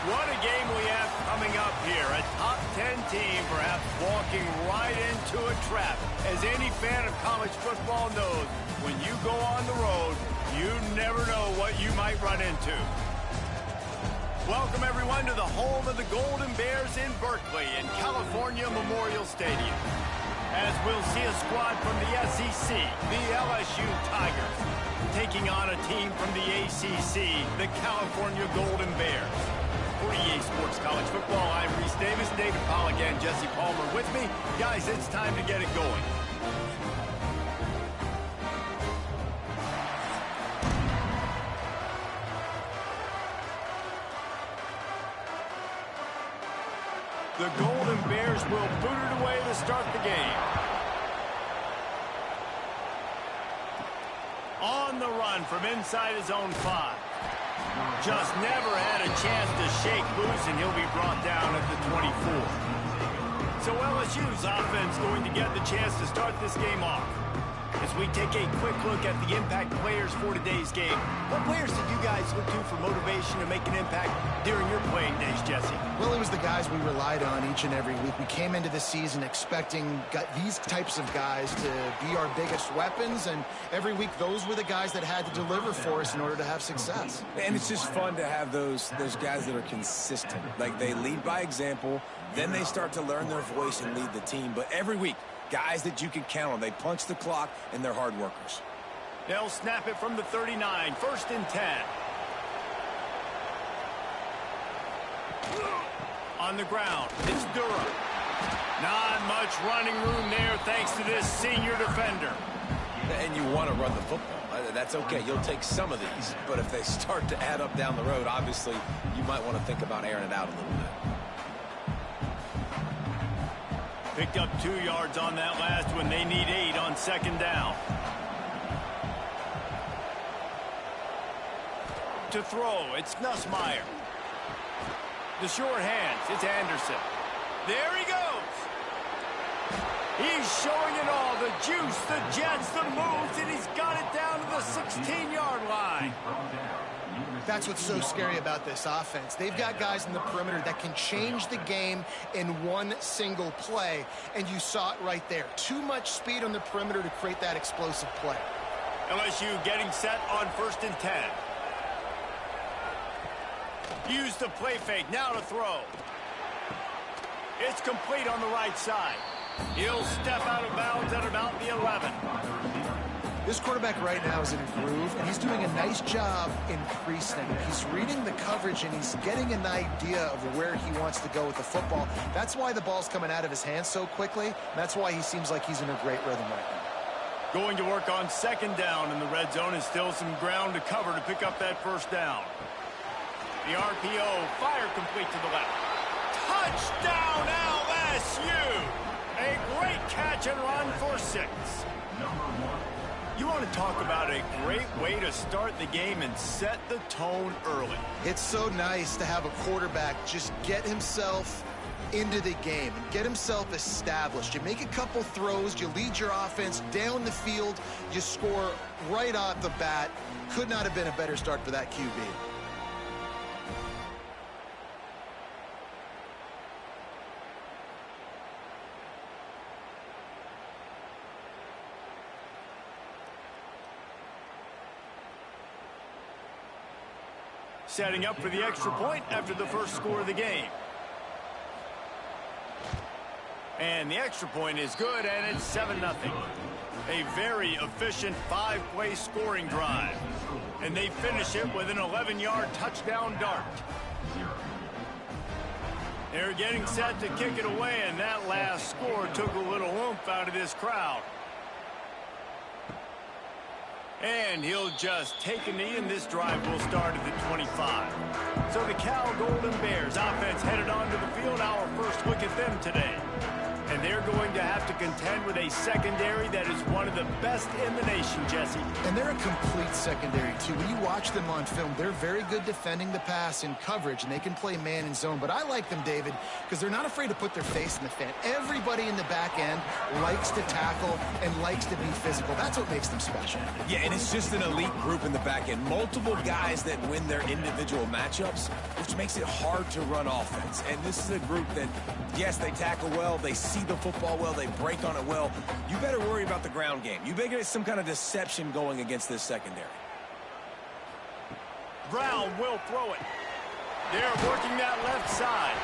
What a game we have coming up here. A top 10 team perhaps walking right into a trap. As any fan of college football knows, when you go on the road, you never know what you might run into. Welcome, everyone, to the home of the Golden Bears in Berkeley in California Memorial Stadium. As we'll see a squad from the SEC, the LSU Tigers, taking on a team from the ACC, the California Golden Bears. For EA Sports College Football, I'm Reese Davis, David Pollack, and Jesse Palmer with me. Guys, it's time to get it going. The Golden Bears will boot it away to start the game. On the run from inside his own 5. Just never had a chance to shake loose, and he'll be brought down at the 24. So LSU's offense going to get the chance to start this game off. As we take a quick look at the impact players for today's game, what players did you guys look to for motivation to make an impact during your playing days, Jesse? Well, it was the guys we relied on each and every week. We came into the season expecting these types of guys to be our biggest weapons, and every week those were the guys that had to deliver for us in order to have success. And it's just fun to have those guys that are consistent. Like, they lead by example, then they start to learn their voice and lead the team. But every week, guys that you can count on. They punch the clock, and they're hard workers. They'll snap it from the 39, 1st and 10. On the ground, it's Durham. Not much running room there thanks to this senior defender. And you want to run the football. That's okay. You'll take some of these. But if they start to add up down the road, obviously, you might want to think about airing it out a little bit. Picked up 2 yards on that last one. They need 8 on 2nd down. To throw, it's Nussmeier. The short hands, it's Anderson. There he goes. He's showing it all. The juice, the jets, the moves, and he's got it down to the 16-yard line. That's what's so scary about this offense. They've got guys in the perimeter that can change the game in one single play, and you saw it right there. Too much speed on the perimeter to create that explosive play. LSU getting set on 1st and 10. Use the play fake, now to throw. It's complete on the right side. He'll step out of bounds at about the 11. This quarterback right now is in a groove, and he's doing a nice job increasing. He's reading the coverage, and he's getting an idea of where he wants to go with the football. That's why the ball's coming out of his hands so quickly, and that's why he seems like he's in a great rhythm right now. Going to work on 2nd down in the red zone, and still some ground to cover to pick up that 1st down. The RPO, fire complete to the left. Touchdown, LSU! A great catch and run for 6. You want to talk about a great way to start the game and set the tone early. It's so nice to have a quarterback just get himself into the game and get himself established. You make a couple throws, you lead your offense down the field, you score right off the bat. Could not have been a better start for that QB. Setting up for the extra point after the first score of the game. And the extra point is good, and it's 7-0. A very efficient 5-play scoring drive. And they finish it with an 11-yard touchdown dart. They're getting set to kick it away, and that last score took a little oomph out of this crowd. And he'll just take a knee, and this drive will start at the 25. So the Cal Golden Bears offense headed onto the field. Our first look at them today. And and they're going to have to contend with a secondary that is one of the best in the nation, Jesse. And they're a complete secondary, too. When you watch them on film, they're very good defending the pass in coverage, and they can play man and zone. But I like them, David, because they're not afraid to put their face in the fan. Everybody in the back end likes to tackle and likes to be physical. That's what makes them special. Yeah, and it's just an elite group in the back end. Multiple guys that win their individual matchups, which makes it hard to run offense. And this is a group that, yes, they tackle well, they see the football well, they break on it well. You better worry about the ground game. You better get some kind of deception going against this secondary. Brown will throw it. They're working that left side.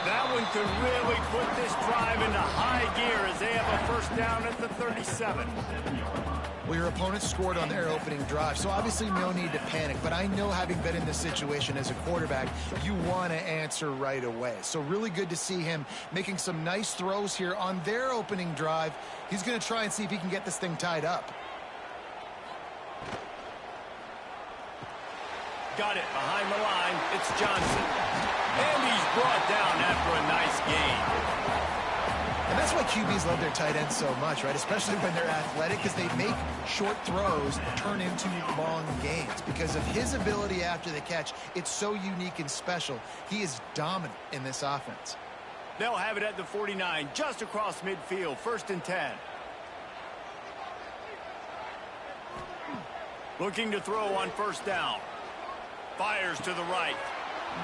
That one could really put this drive into high gear as they have a first down at the 37. Well, your opponent scored on their opening drive, so obviously no need to panic. But I know, having been in this situation as a quarterback, you want to answer right away. So really good to see him making some nice throws here on their opening drive. He's going to try and see if he can get this thing tied up. Got it behind the line. It's Johnson. And he's brought down after a nice gain. And that's why QBs love their tight ends so much, right? Especially when they're athletic, because they make short throws turn into long gains. Because of his ability after the catch, it's so unique and special. He is dominant in this offense. They'll have it at the 49, just across midfield, 1st and 10. Looking to throw on first down. Fires to the right.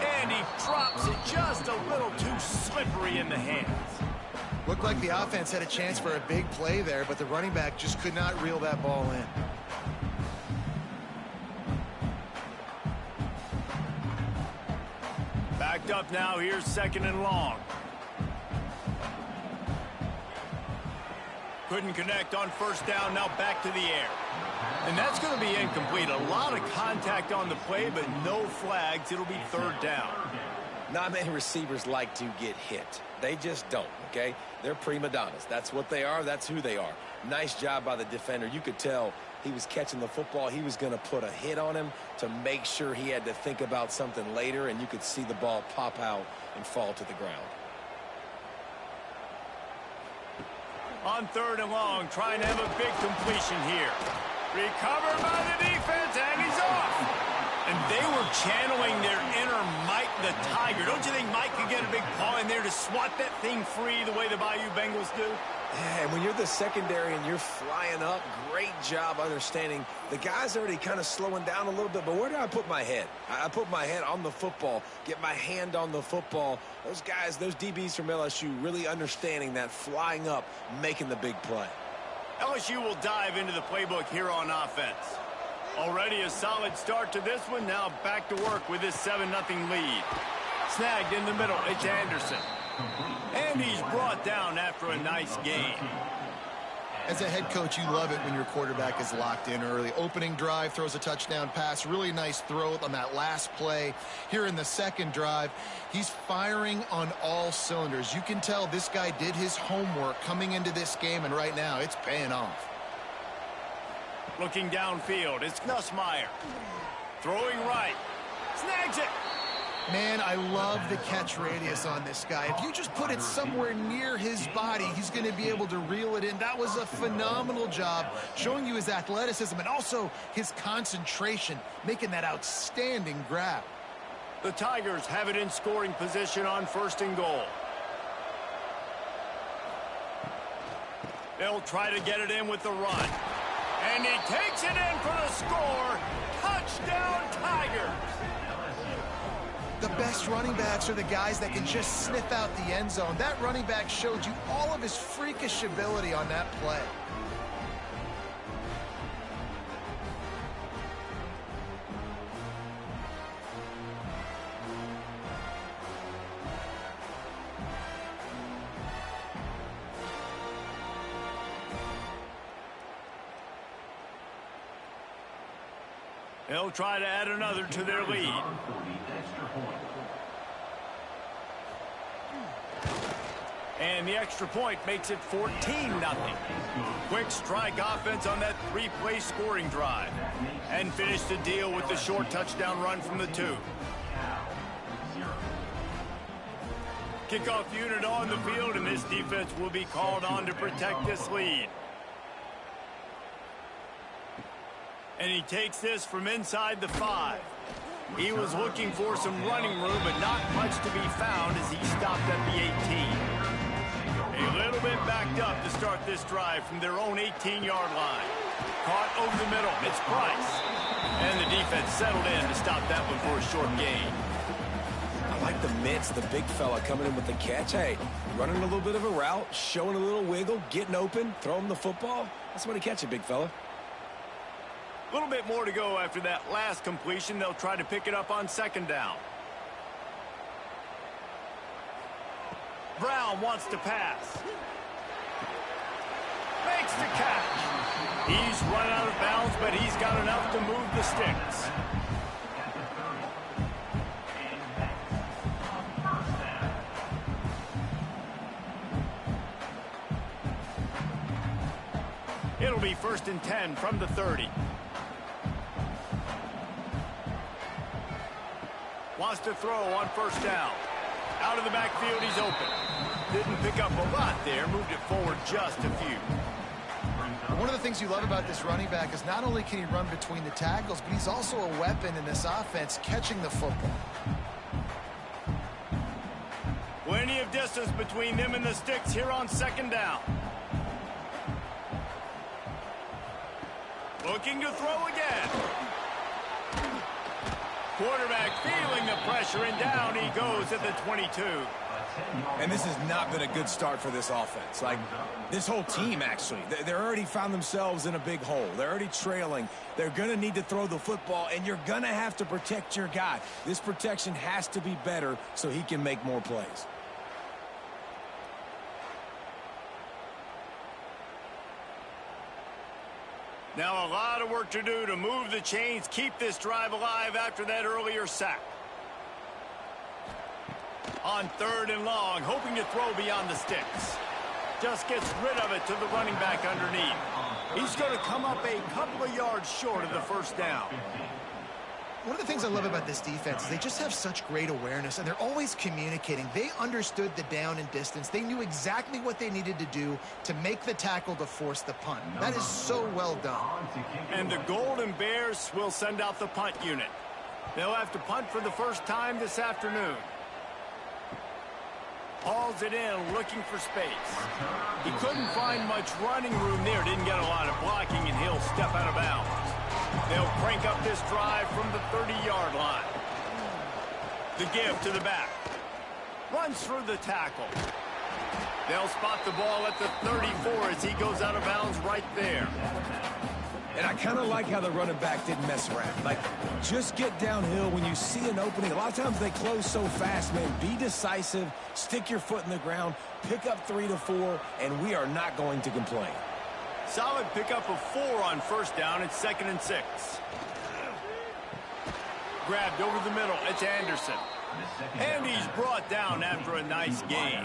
And he drops it just a little too slippery in the hands. Looked like the offense had a chance for a big play there, but the running back just could not reel that ball in. Backed up now. Here's 2nd and long. Couldn't connect on first down. Now back to the air. And that's going to be incomplete. A lot of contact on the play, but no flags. It'll be 3rd down. Not many receivers like to get hit. They just don't, okay? They're prima donnas. That's what they are. That's who they are. Nice job by the defender. You could tell he was catching the football. He was going to put a hit on him to make sure he had to think about something later, and you could see the ball pop out and fall to the ground. On 3rd and long, trying to have a big completion here. Recovered by the defense, and he's off. And they were channeling their inner Mike the Tiger. Don't you think Mike could get a big paw in there to swat that thing free the way the Bayou Bengals do? Yeah, and when you're the secondary and you're flying up, great job understanding. The guy's already kind of slowing down a little bit, but where do I put my head? I put my head on the football, get my hand on the football. Those guys, those DBs from LSU, really understanding that flying up, making the big play. LSU will dive into the playbook here on offense. Already a solid start to this one. Now back to work with this 7-0 lead. Snagged in the middle. It's Anderson. And he's brought down after a nice gain. As a head coach, you love it when your quarterback is locked in early. Opening drive, throws a touchdown pass. Really nice throw on that last play. Here in the 2nd drive, he's firing on all cylinders. You can tell this guy did his homework coming into this game, and right now it's paying off. Looking downfield, it's Nussmeier. Throwing right. Snags it. Man, I love the catch radius on this guy. If you just put it somewhere near his body, he's going to be able to reel it in. That was a phenomenal job, showing you his athleticism and also his concentration, making that outstanding grab. The Tigers have it in scoring position on 1st and goal. They'll try to get it in with the run. And he takes it in for the score. Touchdown, Tigers. The best running backs are the guys that can just sniff out the end zone. That running back showed you all of his freakish ability on that play. They'll try to add another to their lead. And the extra point makes it 14-0. Quick strike offense on that 3-play scoring drive. And finish the deal with the short touchdown run from the 2. Kickoff unit on the field, and this defense will be called on to protect this lead. And he takes this from inside the 5. He was looking for some running room, but not much to be found as he stopped at the 18. A little bit backed up to start this drive from their own 18-yard line. Caught over the middle. It's Price. And the defense settled in to stop that one for a short gain. I like the mitts, the big fella coming in with the catch. Hey, running a little bit of a route, showing a little wiggle, getting open, throw him the football. That's when he catch it, big fella. A little bit more to go after that last completion. They'll try to pick it up on second down. Brown wants to pass. Makes the catch. He's run out of bounds, but he's got enough to move the sticks. It'll be 1st and 10 from the 30. Wants to throw on 1st down. Out of the backfield, he's open. Didn't pick up a lot there. Moved it forward just a few. One of the things you love about this running back is not only can he run between the tackles, but he's also a weapon in this offense, catching the football. Plenty of distance between them and the sticks here on 2nd down. Looking to throw again. Quarterback feeling the pressure, and down he goes at the 22. And this has not been a good start for this offense. Like, this whole team, actually. They're already found themselves in a big hole. They're already trailing. They're going to need to throw the football, and you're going to have to protect your guy. This protection has to be better so he can make more plays. Now a lot of work to do to move the chains, keep this drive alive after that earlier sack. On 3rd and long, hoping to throw beyond the sticks. Just gets rid of it to the running back underneath. He's going to come up a couple of yards short of the 1st down. One of the things I love about this defense is they just have such great awareness, and they're always communicating. They understood the down and distance. They knew exactly what they needed to do to make the tackle to force the punt. That is so well done. And the Golden Bears will send out the punt unit. They'll have to punt for the first time this afternoon. Hauls it in, looking for space. He couldn't find much running room there. Didn't get a lot of blocking, and he'll step out of bounds. They'll crank up this drive from the 30-yard line. The give to the back. Runs through the tackle. They'll spot the ball at the 34 as he goes out of bounds right there. And I kind of like how the running back didn't mess around. Like, just get downhill when you see an opening. A lot of times they close so fast, man. Be decisive, stick your foot in the ground, pick up 3 to 4, and we are not going to complain. Solid pickup of 4 on 1st down. It's 2nd and 6. Grabbed over the middle. It's Anderson. And he's brought down after a nice gain.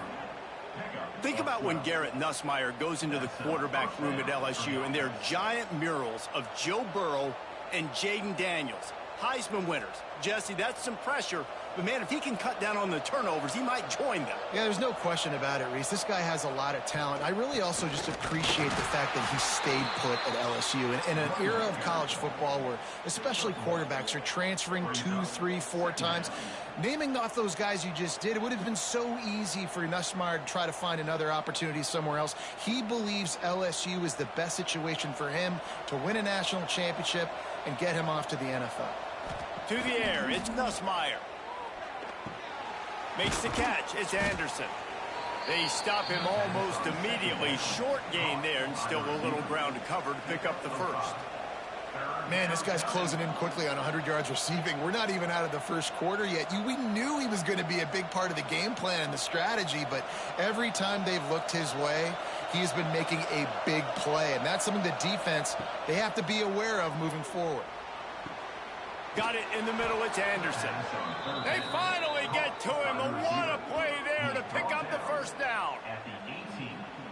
Think about when Garrett Nussmeier goes into the quarterback room at LSU, and there are giant murals of Joe Burrow and Jaden Daniels, Heisman winners. Jesse, that's some pressure. But, man, if he can cut down on the turnovers, he might join them. Yeah, there's no question about it, Reese. This guy has a lot of talent. I really also just appreciate the fact that he stayed put at LSU. In an era of college football where especially quarterbacks are transferring 2, 3, 4 times, naming off those guys you just did, it would have been so easy for Nussmeier to try to find another opportunity somewhere else. He believes LSU is the best situation for him to win a national championship and get him off to the NFL. To the air, it's Nussmeier. Makes the catch. It's Anderson. They stop him almost immediately. Short gain there, and still a little ground to cover to pick up the 1st. Man, this guy's closing in quickly on 100 yards receiving. We're not even out of the 1st quarter yet. We knew he was going to be a big part of the game plan and the strategy, but every time they've looked his way, he's been making a big play, and that's something the defense, they have to be aware of moving forward. Got it in the middle. It's Anderson. They finally get to him. And what a play there to pick up the 1st down.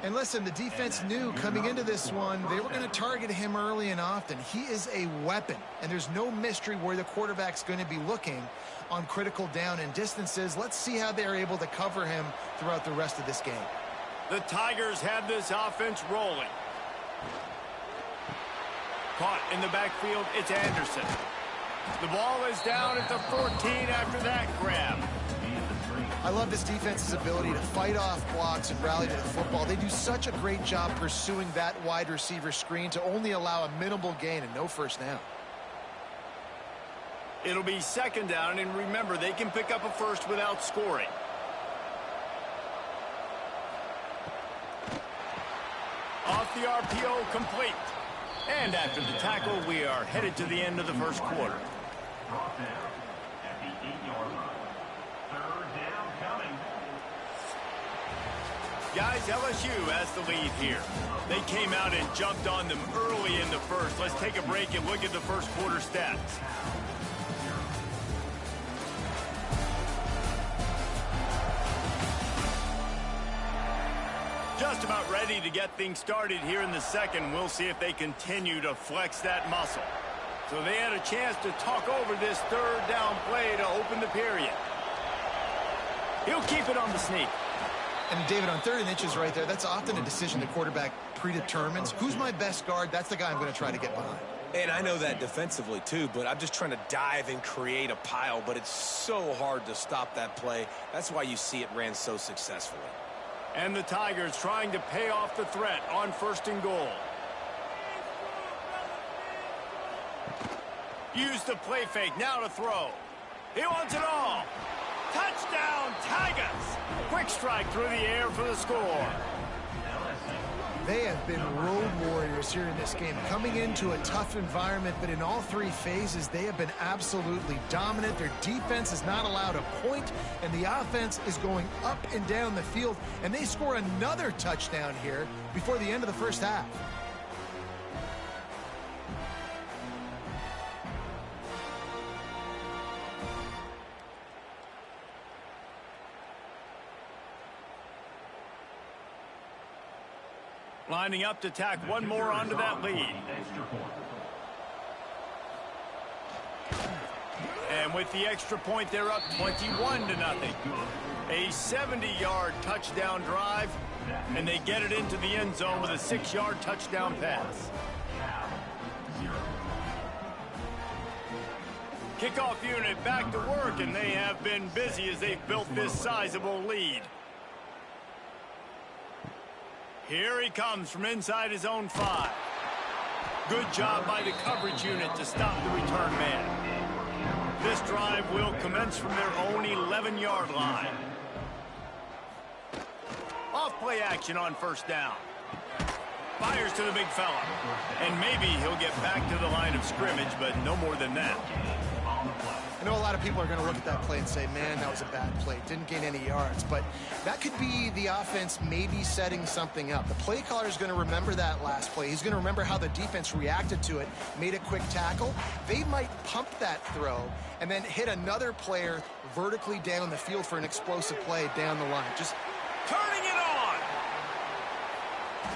And listen, the defense knew coming into this one, they were going to target him early and often. He is a weapon, and there's no mystery where the quarterback's going to be looking on critical down and distances. Let's see how they're able to cover him throughout the rest of this game. The Tigers have this offense rolling. Caught in the backfield, it's Anderson. The ball is down at the 14 after that grab. I love this defense's ability to fight off blocks and rally to the football. They do such a great job pursuing that wide receiver screen to only allow a minimal gain and no first down. It'll be second down, and remember, they can pick up a first without scoring. Off the RPO, complete. And after the tackle, we are headed to the end of the first quarter. Guys, LSU has the lead here. They came out and jumped on them early in the first. Let's take a break and look at the first quarter stats. Just about ready to get things started here in the second. We'll see if they continue to flex that muscle. So they had a chance to talk over this third down play to open the period. He'll keep it on the sneak. And David, on 3rd and inches right there, that's often a decision the quarterback predetermines. Who's my best guard? That's the guy I'm going to try to get behind. And I know that defensively, too, but I'm just trying to dive and create a pile, but it's so hard to stop that play. That's why you see it ran so successfully. And the Tigers trying to pay off the threat on 1st and goal. Use the play fake, now to throw. He wants it all. Touchdown, Tigers! Quick strike through the air for the score. They have been road warriors here in this game, coming into a tough environment, but in all 3 phases, they have been absolutely dominant. Their defense is not allowed a point, and the offense is going up and down the field, and they score another touchdown here before the end of the first half. Lining up to tack one more onto that lead. And with the extra point, they're up 21-0. A 70-yard touchdown drive, and they get it into the end zone with a 6-yard touchdown pass. Kickoff unit back to work, and they have been busy as they've built this sizable lead. Here he comes from inside his own 5. Good job by the coverage unit to stop the return man. This drive will commence from their own 11-yard line. Off play action on 1st down. Fires to the big fella. And maybe he'll get back to the line of scrimmage, but no more than that. I know a lot of people are going to look at that play and say, man, that was a bad play. Didn't gain any yards. But that could be the offense maybe setting something up. The play caller is going to remember that last play. He's going to remember how the defense reacted to it, made a quick tackle. They might pump that throw and then hit another player vertically down the field for an explosive play down the line. Just turning it on.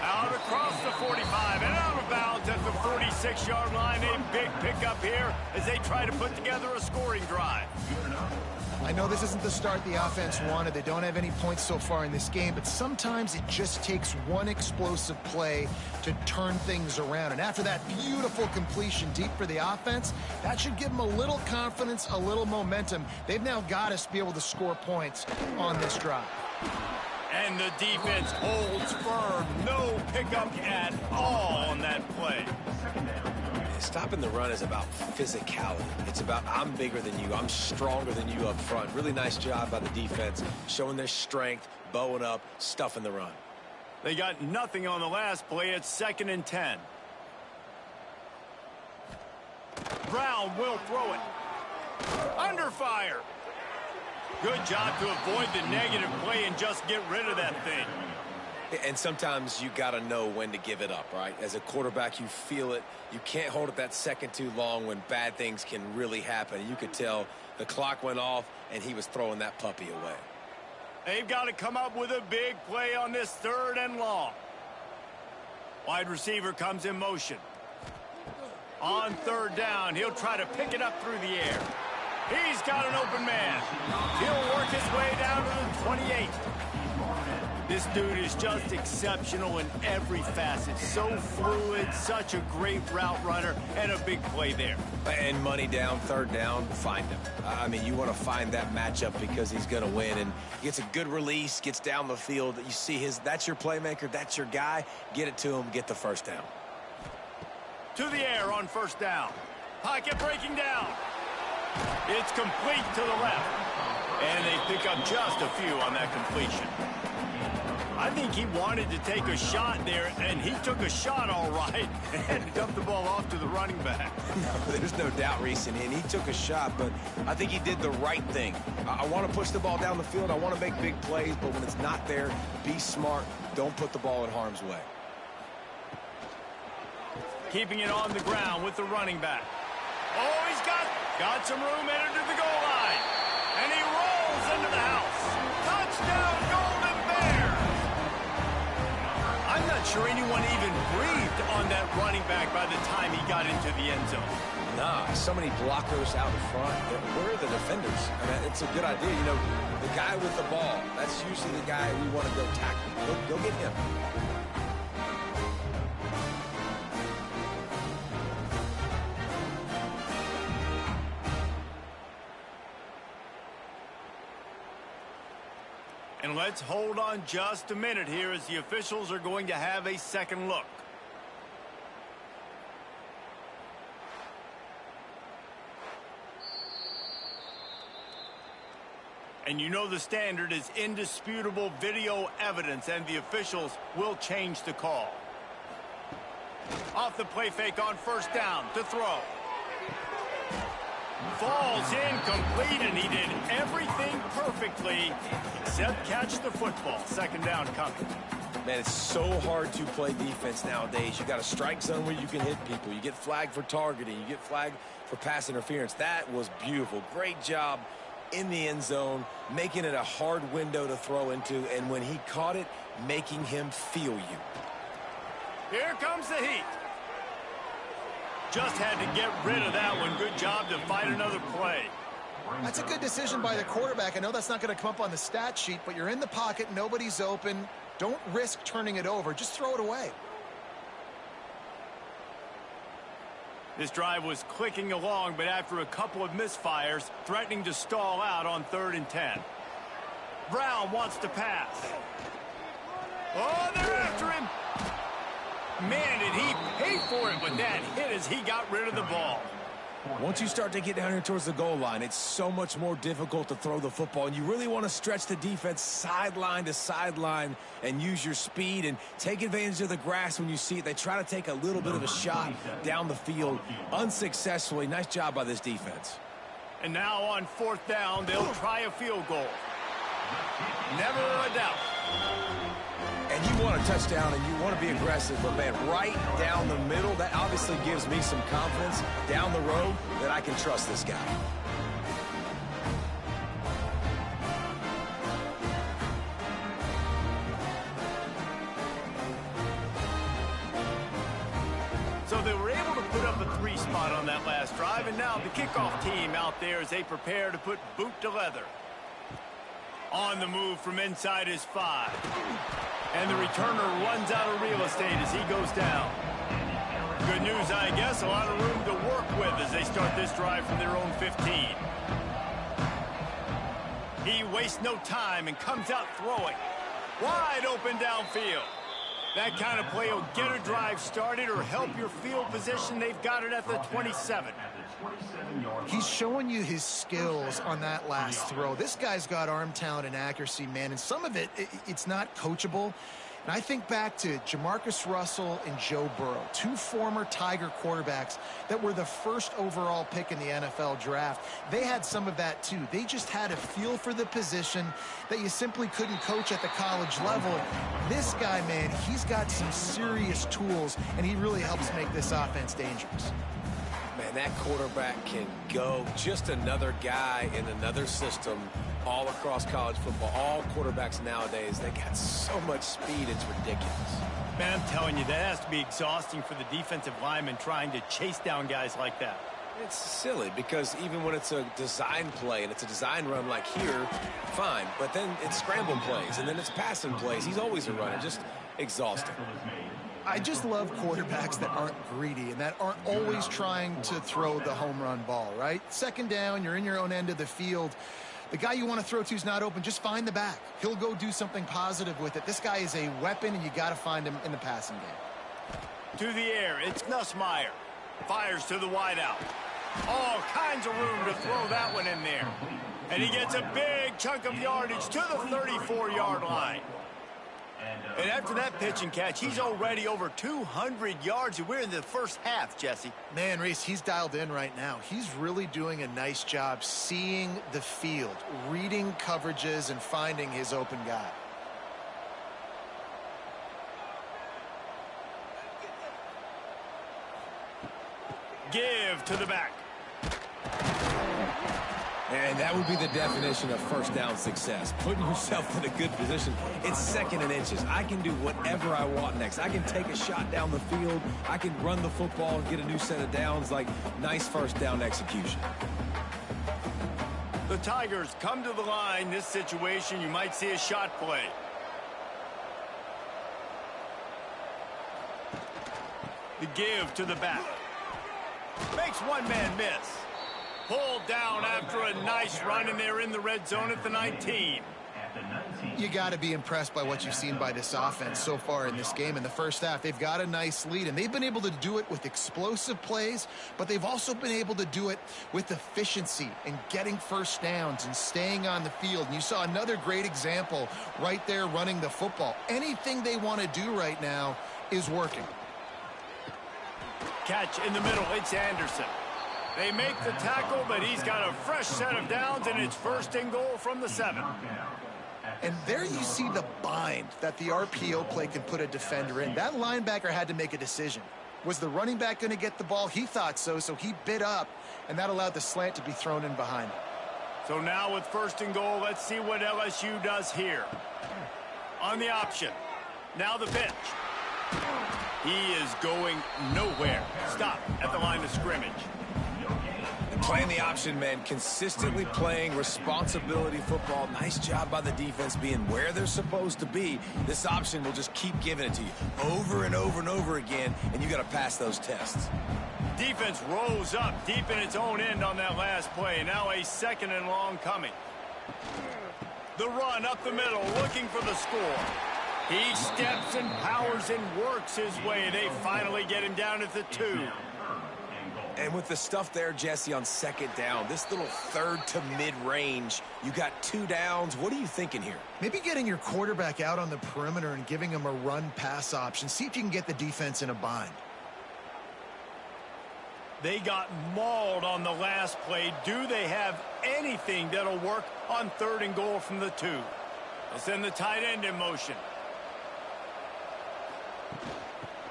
Out across the 45 and out of bounds at the 46-yard line. A big pickup here as they try to put together a scoring drive. I know this isn't the start the offense wanted. They don't have any points so far in this game, but sometimes it just takes one explosive play to turn things around. And after that beautiful completion deep for the offense, that should give them a little confidence, a little momentum. They've now got us to be able to score points on this drive. And the defense holds firm. No pickup at all on that play. Stopping the run is about physicality. It's about I'm bigger than you. I'm stronger than you up front. Really nice job by the defense, showing their strength, bowing up, stuffing the run. They got nothing on the last play. It's 2nd and 10. Brown will throw it. Under fire. Good job to avoid the negative play and just get rid of that thing. And sometimes you got to know when to give it up, right? As a quarterback, you feel it. You can't hold it that second too long when bad things can really happen. You could tell the clock went off, and he was throwing that puppy away. They've got to come up with a big play on this 3rd and long. Wide receiver comes in motion. On 3rd down, he'll try to pick it up through the air. He's got an open man. He'll work his way down to the 28. This dude is just exceptional in every facet. So fluid, such a great route runner, and a big play there. And money down, 3rd down, find him. I mean, you want to find that matchup because he's going to win. And gets a good release, gets down the field. You see that's your playmaker, that's your guy. Get it to him, get the 1st down. To the air on 1st down. Pocket breaking down. It's complete to the left. And they pick up just a few on that completion. I think he wanted to take a shot there, and he took a shot all right and dumped the ball off to the running back. There's no doubt, Reese, and he took a shot, but I think he did the right thing. I want to push the ball down the field. I want to make big plays, but when it's not there, be smart. Don't put the ball in harm's way. Keeping it on the ground with the running back. Oh, he's got some room entered to the goal line. And he rolls into the house. Touchdown, Golden Bears! I'm not sure anyone even breathed on that running back by the time he got into the end zone. Nah, so many blockers out in front. Where are the defenders? I mean, it's a good idea. You know, the guy with the ball, that's usually the guy we want to go tackle. Go get him. And let's hold on just a minute here as the officials are going to have a second look. And you know the standard is indisputable video evidence, and the officials will change the call. Off the play fake on 1st down to throw. Falls incomplete, and he did everything perfectly except catch the football. 2nd down coming. Man, it's so hard to play defense nowadays. You got a strike zone where you can hit people. You get flagged for targeting. You get flagged for pass interference. That was beautiful. Great job in the end zone, making it a hard window to throw into, and when he caught it, making him feel you. Here comes the heat. Just had to get rid of that one. Good job to find another play. That's a good decision by the quarterback. I know that's not going to come up on the stat sheet, but you're in the pocket, nobody's open. Don't risk turning it over. Just throw it away. This drive was clicking along, but after a couple of misfires, threatening to stall out on 3rd and 10. Brown wants to pass. Oh, they're after him. Man, did he pay for it with that hit as he got rid of the ball. Once you start to get down here towards the goal line, it's so much more difficult to throw the football, and you really want to stretch the defense sideline to sideline and use your speed and take advantage of the grass when you see it. They try to take a little bit of a shot down the field unsuccessfully. Nice job by this defense. And now on 4th down, they'll try a field goal. Never a doubt. And you want a touchdown and you want to be aggressive, but man, right down the middle, that obviously gives me some confidence down the road that I can trust this guy. So they were able to put up a 3 spot on that last drive, and now the kickoff team out there as they prepare to put boot to leather. On the move from inside his 5. And the returner runs out of real estate as he goes down. Good news, I guess. A lot of room to work with as they start this drive from their own 15. He wastes no time and comes out throwing. Wide open downfield. That kind of play will get a drive started or help your field position. They've got it at the 27. He's showing you his skills on that last throw. This guy's got arm talent and accuracy, man, and some of it's not coachable. And I think back to Jamarcus Russell and Joe Burrow, 2 former Tiger quarterbacks that were the first overall pick in the NFL draft. They had some of that too. They just had a feel for the position that you simply couldn't coach at the college level. This guy, man, he's got some serious tools, and he really helps make this offense dangerous. Man, that quarterback can go. Just another guy in another system all across college football. All quarterbacks nowadays, they got so much speed, it's ridiculous. Man, I'm telling you, that has to be exhausting for the defensive lineman trying to chase down guys like that. It's silly because even when it's a design play and it's a design run like here, fine. But then it's scramble plays and then it's passing plays. He's always a runner. Just exhausting. I just love quarterbacks that aren't greedy and that aren't always trying to throw the home run ball, right? Second down, you're in your own end of the field. The guy you want to throw to is not open. Just find the back. He'll go do something positive with it. This guy is a weapon, and you got to find him in the passing game. To the air, it's Nussmeier. Fires to the wideout. All kinds of room to throw that one in there. And he gets a big chunk of yardage to the 34-yard line. And after that pitch and catch, he's already over 200 yards, and we're in the first half, Jesse. Man, Reese, he's dialed in right now. He's really doing a nice job seeing the field, reading coverages, and finding his open guy. Give to the back. And that would be the definition of first down success. Putting yourself in a good position. It's second and inches. I can do whatever I want next. I can take a shot down the field. I can run the football and get a new set of downs. Like, nice first down execution. The Tigers come to the line. This situation, you might see a shot play. The give to the back. Makes one man miss. Pulled down after a nice run, and they're in the red zone at the 19. You got to be impressed by what you've seen by this offense so far in this game. In the first half, they've got a nice lead, and they've been able to do it with explosive plays, but they've also been able to do it with efficiency and getting first downs and staying on the field. And you saw another great example right there running the football. Anything they want to do right now is working. Catch in the middle. It's Anderson. They make the tackle, but he's got a fresh set of downs, and it's first and goal from the 7. And there you see the bind that the RPO play can put a defender in. That linebacker had to make a decision. Was the running back going to get the ball? He thought so, so he bit up, and that allowed the slant to be thrown in behind him. So now with first and goal, let's see what LSU does here. On the option. Now the pitch. He is going nowhere. Stop at the line of scrimmage. Playing the option, man, consistently playing responsibility football. Nice job by the defense being where they're supposed to be. This option will just keep giving it to you over and over and over again, and you got to pass those tests. Defense rolls up deep in its own end on that last play. Now a second and long coming. The run up the middle, looking for the score. He steps and powers and works his way. They finally get him down at the 2. And with the stuff there, Jesse, on second down, this little third to mid-range, you got 2 downs. What are you thinking here? Maybe getting your quarterback out on the perimeter and giving him a run-pass option. See if you can get the defense in a bind. They got mauled on the last play. Do they have anything that'll work on third and goal from the 2? They'll send the tight end in motion.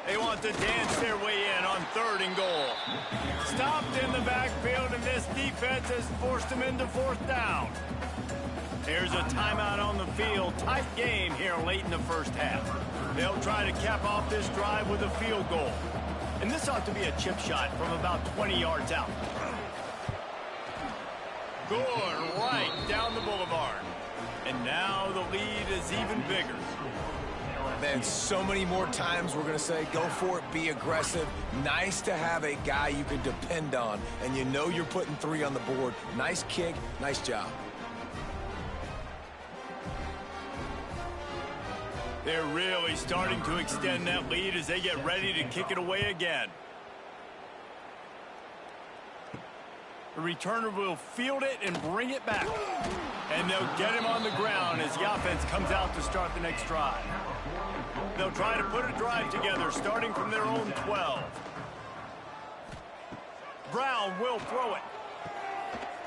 They want to dance their way in on third and goal. Stopped in the backfield, and this defense has forced them into fourth down. There's a timeout on the field. Tight game here late in the first half. They'll try to cap off this drive with a field goal. And this ought to be a chip shot from about 20 yards out. Good, right down the boulevard. And now the lead is even bigger. Man, so many more times we're going to say, go for it, be aggressive. Nice to have a guy you can depend on, and you know you're putting 3 on the board. Nice kick, nice job. They're really starting to extend that lead as they get ready to kick it away again. The returner will field it and bring it back. And they'll get him on the ground as the offense comes out to start the next drive. They'll try to put a drive together, starting from their own 12. Brown will throw it.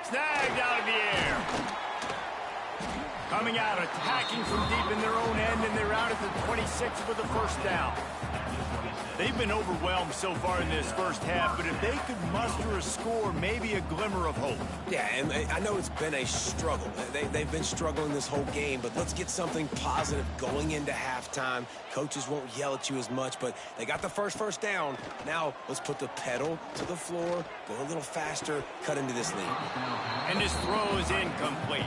Snagged out of the air. Coming out, attacking from deep in their own end, and they're out at the 26 for the first down. They've been overwhelmed so far in this first half, but if they could muster a score, maybe a glimmer of hope. Yeah, and I know it's been a struggle. They've been struggling this whole game, but let's get something positive going into halftime. Coaches won't yell at you as much, but they got the first down. Now let's put the pedal to the floor, go a little faster, cut into this lead. And his throw is incomplete.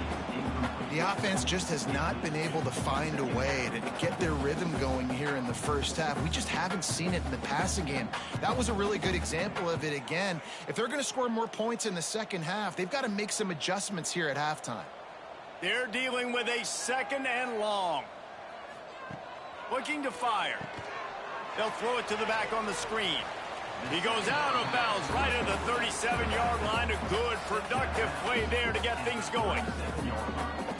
The offense just has not been able to find a way to get their rhythm going here in the first half. We just haven't seen it in the passing game. That was a really good example of it again. If they're going to score more points in the second half, they've got to make some adjustments here at halftime. They're dealing with a 2nd and long. Looking to fire. They'll throw it to the back on the screen. He goes out of bounds right at the 37-yard line. A good, productive play there to get things going.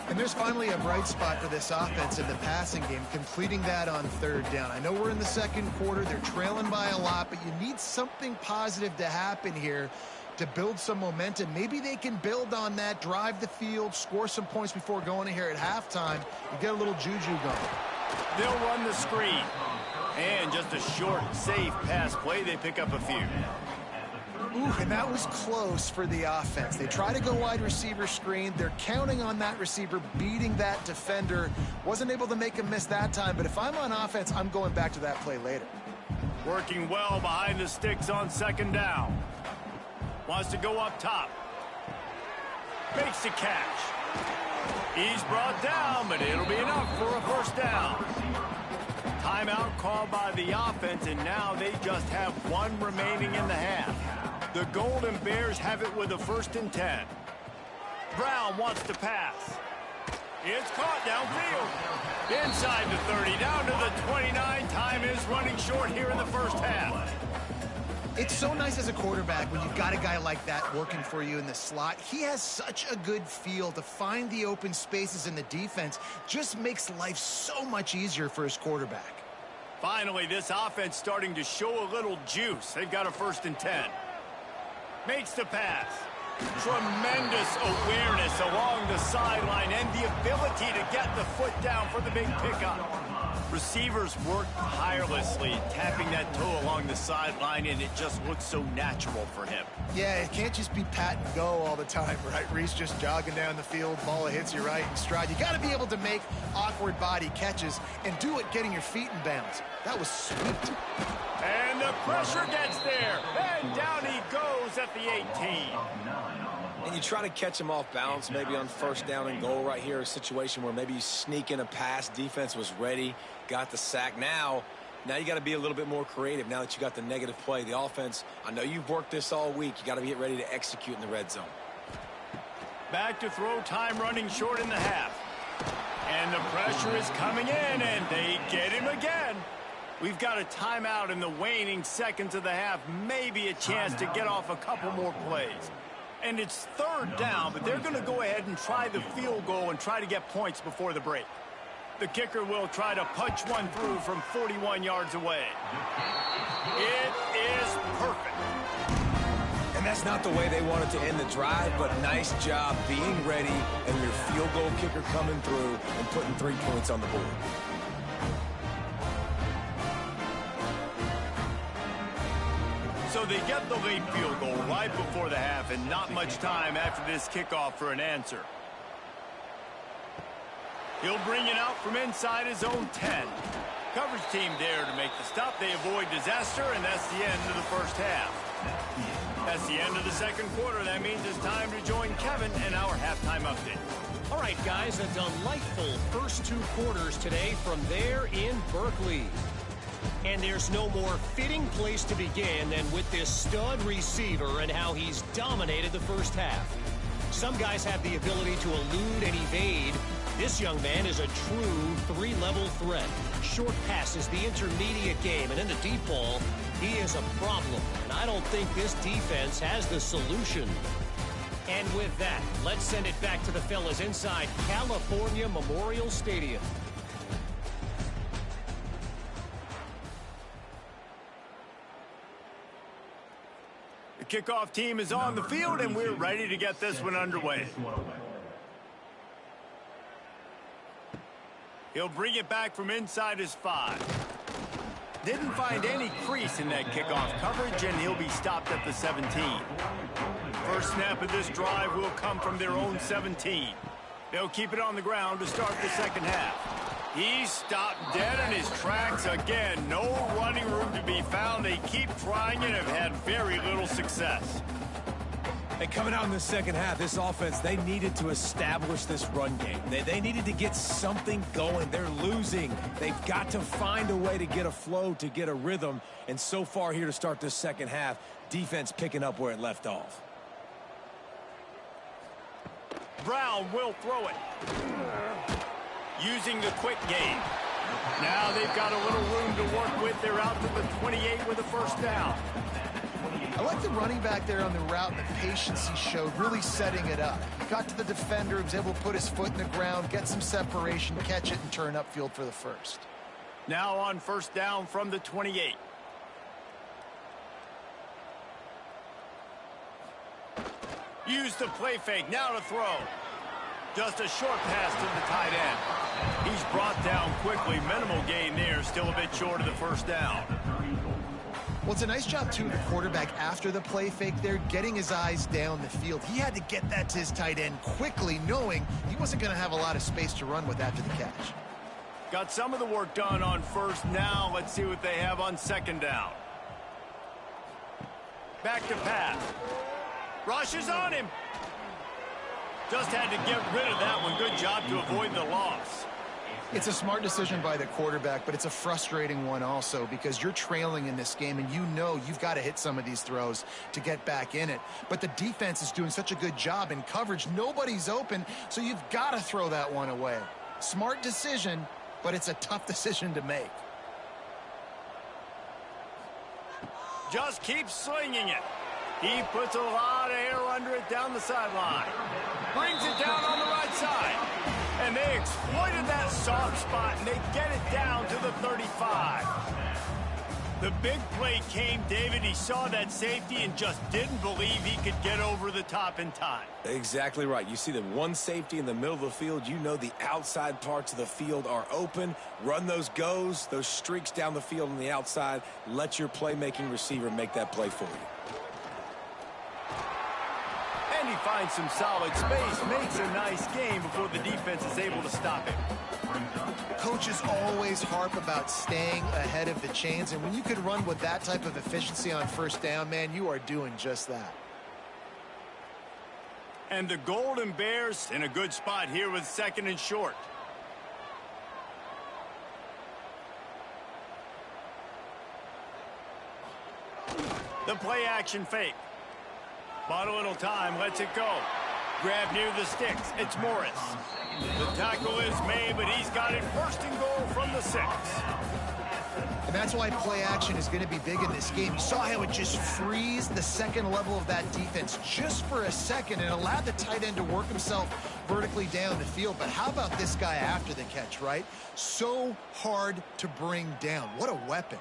And there's finally a bright spot for this offense in the passing game, completing that on 3rd down. I know we're in the second quarter. They're trailing by a lot, but you need something positive to happen here to build some momentum. Maybe they can build on that, drive the field, score some points before going in here at halftime, and get a little juju going. They'll run the screen. And just a short, safe pass play. They pick up a few. Ooh, and that was close for the offense. They try to go wide receiver screen. They're counting on that receiver beating that defender. Wasn't able to make him miss that time, but if I'm on offense, I'm going back to that play later. Working well behind the sticks on 2nd down. Wants to go up top. Makes the catch. He's brought down, but it'll be enough for a 1st down. Timeout called by the offense, and now they just have 1 remaining in the half. The Golden Bears have it with a 1st and 10. Brown wants to pass. It's caught downfield. Inside the 30, down to the 29. Time is running short here in the first half. It's so nice as a quarterback when you've got a guy like that working for you in the slot. He has such a good feel to find the open spaces in the defense. Just makes life so much easier for his quarterback. Finally, this offense starting to show a little juice. They've got a 1st and 10. Makes the pass. Tremendous awareness along the sideline and the ability to get the foot down for the big pickup. Receivers work tirelessly, tapping that toe along the sideline, and it just looks so natural for him. Yeah, it can't just be pat and go all the time, right? Reese just jogging down the field, ball hits you right in stride. You got to be able to make awkward body catches and do it getting your feet in bounds. That was sweet. And the pressure gets there, and down he goes at the 18. And you try to catch him off balance, maybe on 1st down and goal right here, a situation where maybe you sneak in a pass, defense was ready, got the sack. Now you got to be a little bit more creative now that you got the negative play. The offense, I know you've worked this all week. You got to get ready to execute in the red zone. Back to throw, time running short in the half. And the pressure is coming in, and they get him again. We've got a timeout in the waning seconds of the half, maybe a chance to get off a couple more plays. And it's 3rd down, but they're going to go ahead and try the field goal and try to get points before the break. The kicker will try to punch one through from 41 yards away. It is perfect. And that's not the way they wanted to end the drive, but nice job being ready and your field goal kicker coming through and putting 3 points on the board. So they get the late field goal right before the half, and not much time after this kickoff for an answer. He'll bring it out from inside his own 10. Coverage team there to make the stop. They avoid disaster, and that's the end of the first half. That's the end of the second quarter. That means it's time to join Kevin and our halftime update. All right, guys, a delightful first 2 quarters today from there in Berkeley. And there's no more fitting place to begin than with this stud receiver and how he's dominated the first half. Some guys have the ability to elude and evade. This young man is a true 3-level threat. Short passes, the intermediate game, and in the deep ball, he is a problem. And I don't think this defense has the solution. And with that, let's send it back to the fellas inside California Memorial Stadium. Kickoff team is on the field, and we're ready to get this one underway. He'll bring it back from inside his 5. Didn't find any crease in that kickoff coverage, and he'll be stopped at the 17. First snap of this drive will come from their own 17. They'll keep it on the ground to start the second half. He's stopped dead in his tracks again. No running room to be found. They keep trying and have had very little success. And coming out in the second half, this offense, they needed to establish this run game. They needed to get something going. They're losing. They've got to find a way to get a flow, to get a rhythm. And so far here to start this second half, defense picking up where it left off. Brown will throw it. Using the quick game. Now they've got a little room to work with. They're out to the 28 with a first down. I like the running back there on the route and the patience he showed, really setting it up. Got to the defender, was able to put his foot in the ground, get some separation, catch it, and turn upfield for the first. Now on first down from the 28. Use the play fake, now to throw. Just a short pass to the tight end. He's brought down quickly, minimal gain there, still a bit short of the first down. Well, it's a nice job, too, the quarterback after the play fake there, getting his eyes down the field. He had to get that to his tight end quickly, knowing he wasn't going to have a lot of space to run with after the catch. Got some of the work done on first. Now let's see what they have on second down. Back to pass. Rush is on him. Just had to get rid of that one. Good job to avoid the loss. It's a smart decision by the quarterback, but it's a frustrating one also because you're trailing in this game and you know you've got to hit some of these throws to get back in it. But the defense is doing such a good job in coverage. Nobody's open, so you've got to throw that one away. Smart decision, but it's a tough decision to make. Just keep slinging it. He puts a lot of air under it down the sideline. Brings it down on the right side. And they exploited that soft spot, and they get it down to the 35. The big play came, David. He saw that safety and just didn't believe he could get over the top in time. Exactly right. You see the one safety in the middle of the field. You know the outside parts of the field are open. Run those goes, those streaks down the field on the outside. Let your playmaking receiver make that play for you. And he finds some solid space, makes a nice game before the defense is able to stop him. Coaches always harp about staying ahead of the chains, and when you can run with that type of efficiency on first down, man, you are doing just that. And the Golden Bears in a good spot here with second and short. The play action fake. Bought a little time, lets it go. Grab near the sticks, it's Morris. The tackle is made, but he's got it first and goal from the 6. And that's why play action is going to be big in this game. You saw how it just frees the second level of that defense just for a second and allowed the tight end to work himself vertically down the field. But how about this guy after the catch, right? So hard to bring down. What a weapon.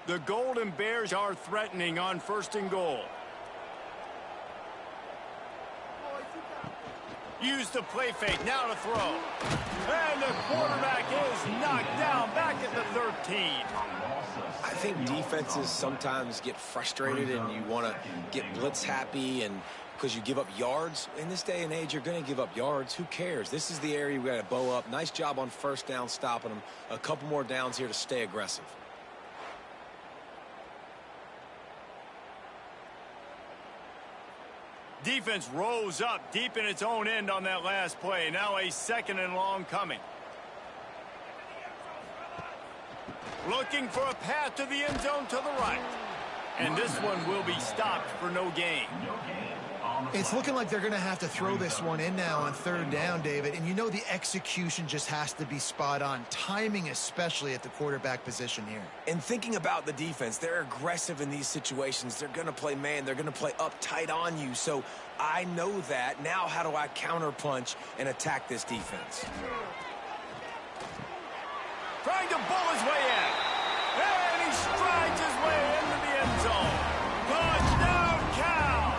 The Golden Bears are threatening on first and goal. Use the play fake, now to throw. And the quarterback is knocked down back at the 13. I think defenses sometimes get frustrated and you want to get blitz happy and because you give up yards. In this day and age, you're going to give up yards. Who cares? This is the area we got to bow up. Nice job on first down stopping them. A couple more downs here to stay aggressive. Defense rose up deep in its own end on that last play. Now a second and long coming. Looking for a path to the end zone to the right. And this one will be stopped for no gain. It's looking like they're going to have to throw this one in now on third down, David. And you know the execution just has to be spot on. Timing especially at the quarterback position here. And thinking about the defense, they're aggressive in these situations. They're going to play man. They're going to play up tight on you. So I know that. Now how do I counterpunch and attack this defense? Trying to bull his way in. And he strides his way into the end zone. Touchdown, Cal!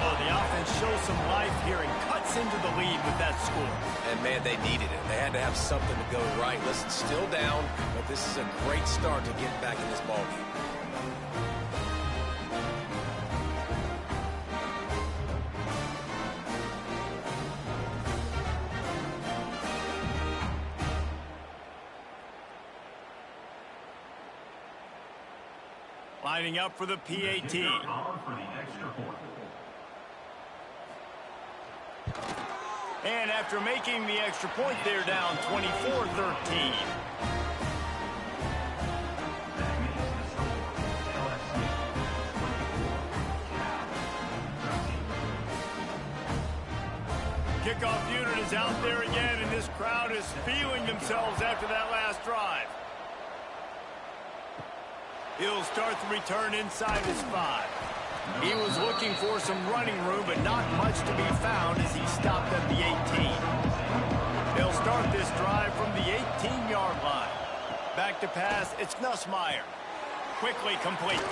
Oh, the offense shows some life here and cuts gets into the lead with that score. And, man, they needed it. They had to have something to go right. Listen, still down, but this is a great start to get back in this ballgame. Lining up for the PAT. And after making the extra point, they're down 24-13. Kickoff unit is out there again, and this crowd is feeling themselves after that last drive. He'll start the return inside his 5. He was looking for some running room, but not much to be found as he stopped at the 18. They'll start this drive from the 18-yard line. Back to pass, it's Nussmeier. Quickly complete.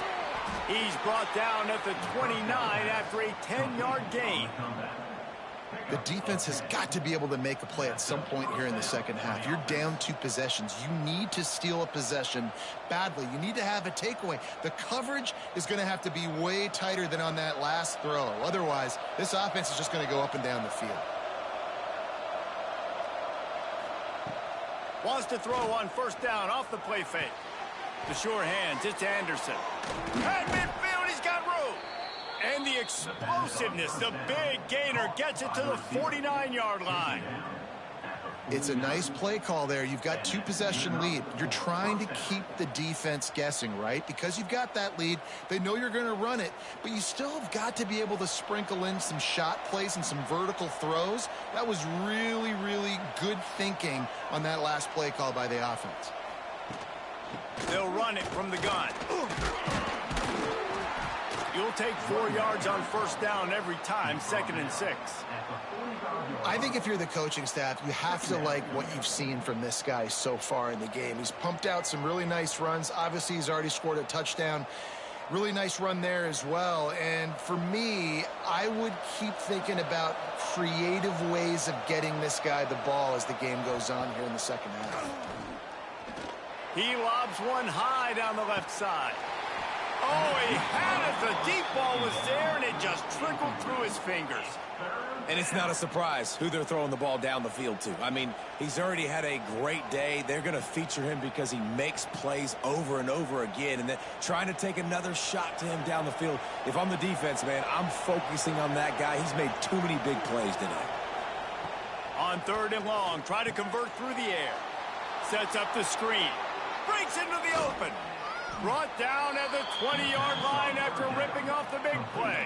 He's brought down at the 29 after a 10-yard gain. The defense has got to be able to make a play at some point here in the second half. You're down 2 possessions. You need to steal a possession badly. You need to have a takeaway. The coverage is going to have to be way tighter than on that last throw. Otherwise, this offense is just going to go up and down the field. Wants to throw on first down off the play fake. The sure hands, it's Anderson. At midfield, he's got room. And the explosiveness, the big gainer gets it to the 49-yard line. It's a nice play call there. You've got 2 possession lead. You're trying to keep the defense guessing, right? Because you've got that lead, they know you're going to run it, but you still have got to be able to sprinkle in some shot plays and some vertical throws. That was really, really good thinking on that last play call by the offense. They'll run it from the gun. You'll take 4 yards on first down every time, 2nd and 6. I think if you're the coaching staff, you have to like what you've seen from this guy so far in the game. He's pumped out some really nice runs. Obviously, he's already scored a touchdown. Really nice run there as well. And for me, I would keep thinking about creative ways of getting this guy the ball as the game goes on here in the second half. He lobs one high down the left side. Oh, he had it. The deep ball was there, and it just trickled through his fingers. And it's not a surprise who they're throwing the ball down the field to. I mean, he's already had a great day. They're going to feature him because he makes plays over and over again. And then trying to take another shot to him down the field. If I'm the defense, man, I'm focusing on that guy. He's made too many big plays today. On 3rd and long, try to convert through the air. Sets up the screen. Breaks into the open. Brought down at the 20-yard line after ripping off the big play.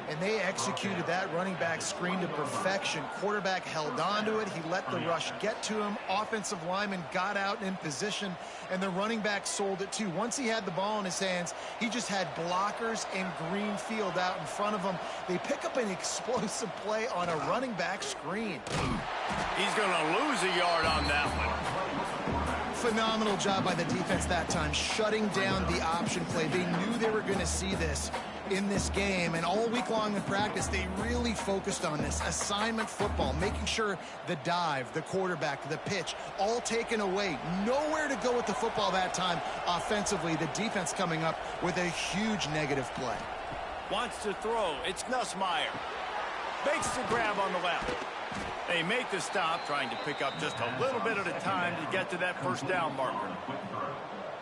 And they executed that running back screen to perfection. Quarterback held on to it. He let the rush get to him. Offensive lineman got out and in position, and the running back sold it too. Once he had the ball in his hands, he just had blockers and green field out in front of him. They pick up an explosive play on a running back screen. He's going to lose a yard on that one. Phenomenal job by the defense that time, shutting down the option play. They knew they were going to see this in this game, and all week long in practice, they really focused on this assignment football, making sure the dive, the quarterback, the pitch, all taken away. Nowhere to go with the football that time offensively. The defense coming up with a huge negative play. Wants to throw. It's Nussmeier. Makes the grab on the left. They make the stop, trying to pick up just a little bit at a time to get to that first down marker.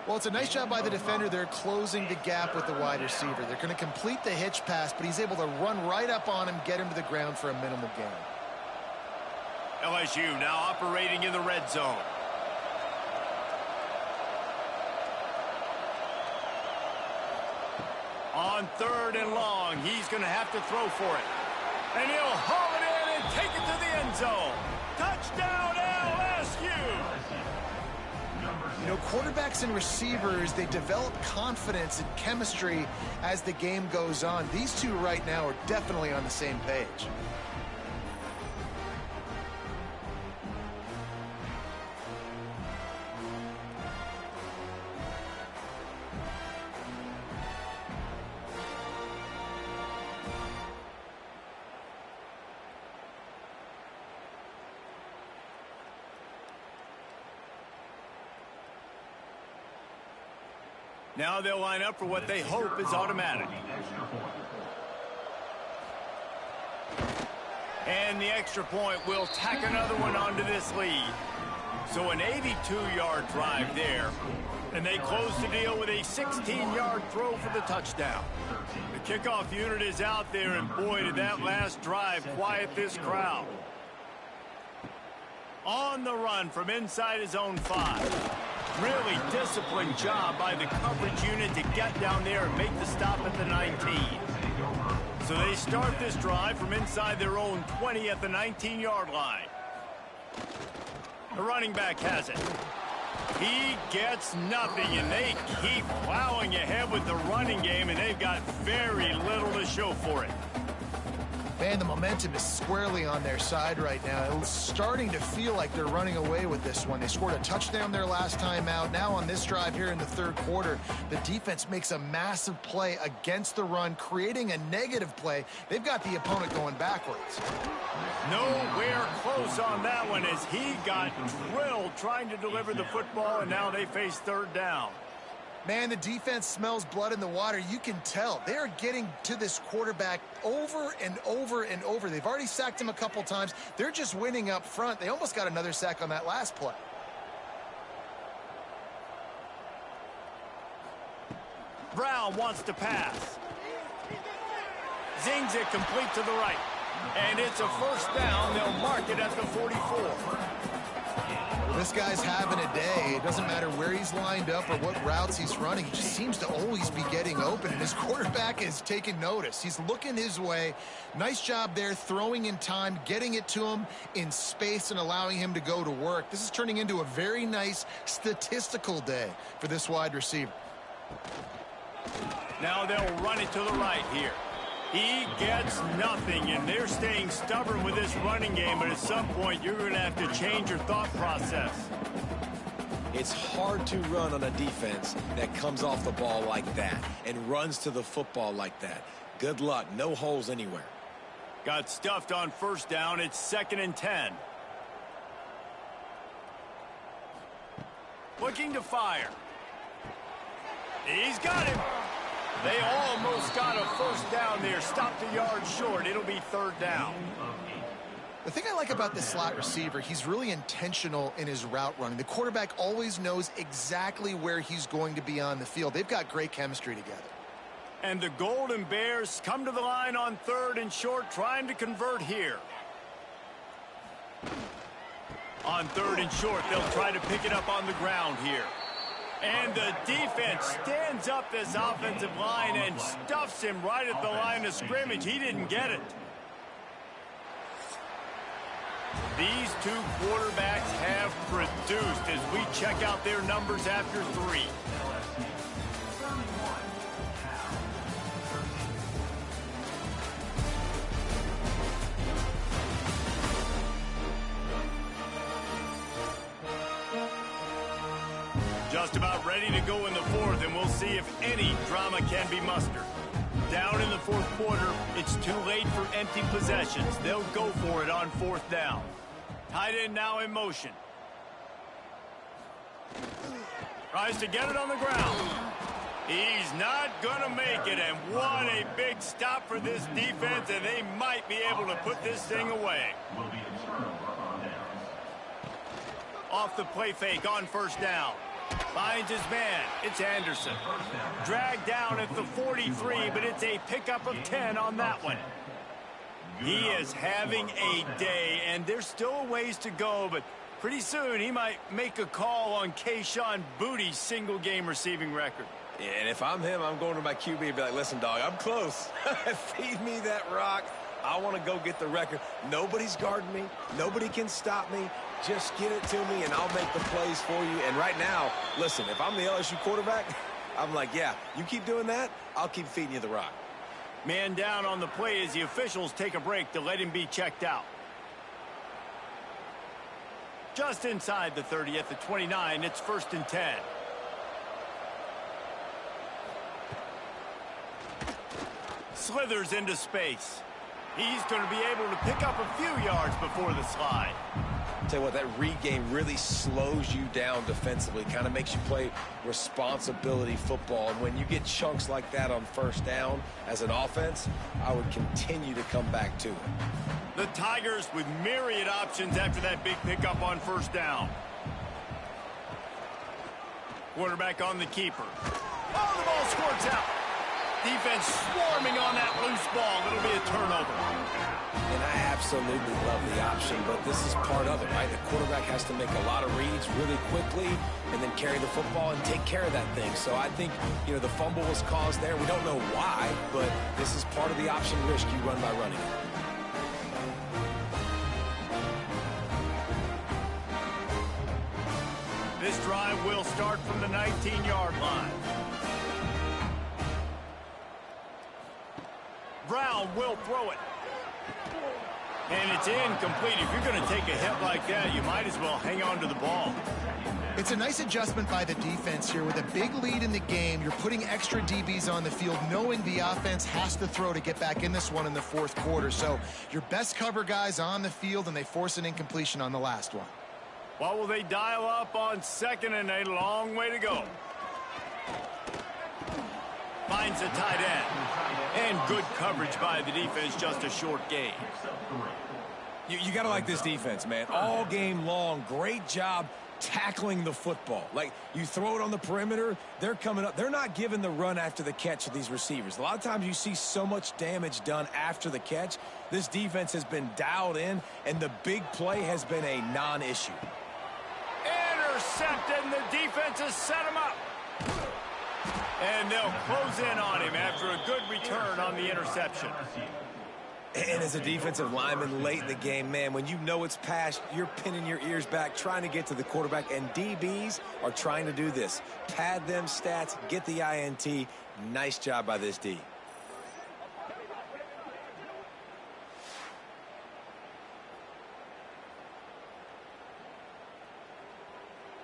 Well, it's a nice job by the defender. They're closing the gap with the wide receiver. They're going to complete the hitch pass, but he's able to run right up on him, get him to the ground for a minimal gain. LSU now operating in the red zone. On 3rd and long, he's going to have to throw for it. And he'll haul it in and take it to the end zone. Touchdown, LSU! You know, quarterbacks and receivers, they develop confidence and chemistry as the game goes on. These two right now are definitely on the same page. Now they'll line up for what they hope is automatic. And the extra point will tack another one onto this lead. So an 82-yard drive there. And they close the deal with a 16-yard throw for the touchdown. The kickoff unit is out there, and boy, did that last drive quiet this crowd. On the run from inside his own 5. Really disciplined job by the coverage unit to get down there and make the stop at the 19. So they start this drive from inside their own 20 at the 19-yard line. The running back has it. He gets nothing, and they keep plowing ahead with the running game, and they've got very little to show for it. Man, the momentum is squarely on their side right now. It's starting to feel like they're running away with this one. They scored a touchdown their last time out. Now on this drive here in the third quarter, the defense makes a massive play against the run, creating a negative play. They've got the opponent going backwards. Nowhere close on that one as he got drilled trying to deliver the football, and now they face third down. Man, the defense smells blood in the water. You can tell. They are getting to this quarterback over and over and over. They've already sacked him a couple times. They're just winning up front. They almost got another sack on that last play. Brown wants to pass. Zings it complete to the right. And it's a first down. They'll mark it at the 44. Well, this guy's having a day. It doesn't matter where he's lined up or what routes he's running. He just seems to always be getting open, and his quarterback is taking notice. He's looking his way. Nice job there, throwing in time, getting it to him in space and allowing him to go to work. This is turning into a very nice statistical day for this wide receiver. Now they'll run it to the right here. He gets nothing, and they're staying stubborn with this running game, but at some point you're going to have to change your thought process. It's hard to run on a defense that comes off the ball like that and runs to the football like that. Good luck. No holes anywhere. Got stuffed on first down. It's 2nd and 10. Looking to fire. He's got him. They almost got a first down there. Stopped a yard short. It'll be third down. The thing I like about this slot receiver, he's really intentional in his route running. The quarterback always knows exactly where he's going to be on the field. They've got great chemistry together. And the Golden Bears come to the line on 3rd and short, trying to convert here. On 3rd and short, they'll try to pick it up on the ground here. And the defense stands up this offensive line and stuffs him right at the line of scrimmage. He didn't get it. These two quarterbacks have produced as we check out their numbers after 3. Just about ready to go in the 4th, and we'll see if any drama can be mustered. Down in the 4th quarter, it's too late for empty possessions. They'll go for it on 4th down. Tight end now in motion. Tries to get it on the ground. He's not going to make it, and what a big stop for this defense, and they might be able to put this thing away. Off the play fake on first down. Finds his man. It's Anderson. Dragged down at the 43, but it's a pickup of 10 on that one. He is having a day, and there's still a ways to go, but pretty soon he might make a call on Kayshon Boutte's single-game receiving record. Yeah, and if I'm him, I'm going to my QB and be like, listen, dog, I'm close. Feed me that rock. I want to go get the record. Nobody's guarding me. Nobody can stop me. Just get it to me, and I'll make the plays for you. And right now, listen, if I'm the LSU quarterback, I'm like, yeah, you keep doing that, I'll keep feeding you the rock. Man down on the play as the officials take a break to let him be checked out. Just inside the 30 at the 29, it's 1st and 10. Slithers into space. He's going to be able to pick up a few yards before the slide. Tell you what, that read game really slows you down defensively, kind of makes you play responsibility football. And when you get chunks like that on first down as an offense, I would continue to come back to it. The Tigers with myriad options after that big pickup on first down. Quarterback on the keeper. Oh, the ball squirts out. Defense swarming on that loose ball. It'll be a turnover. And I absolutely love the option, but this is part of it, right? The quarterback has to make a lot of reads really quickly and then carry the football and take care of that thing. So I think, you know, the fumble was caused there. We don't know why, but this is part of the option risk you run by running it. This drive will start from the 19-yard line. Brown will throw it. And it's incomplete. If you're going to take a hit like that, you might as well hang on to the ball. It's a nice adjustment by the defense here. With a big lead in the game, you're putting extra DBs on the field, knowing the offense has to throw to get back in this one in the fourth quarter. So your best cover guys on the field, and they force an incompletion on the last one. What will they dial up on second and a long way to go? Finds a tight end. And good coverage by the defense, just a short gain. You got to like this defense, man. All game long, great job tackling the football. Like, you throw it on the perimeter, they're coming up. They're not giving the run after the catch of these receivers. A lot of times you see so much damage done after the catch. This defense has been dialed in, and the big play has been a non-issue. Intercepted, and the defense has set him up. And they'll close in on him after a good return on the interception. And as a defensive lineman late in the game, man, when you know it's past, you're pinning your ears back, trying to get to the quarterback, and DBs are trying to do this. Pad them stats, get the INT. Nice job by this D.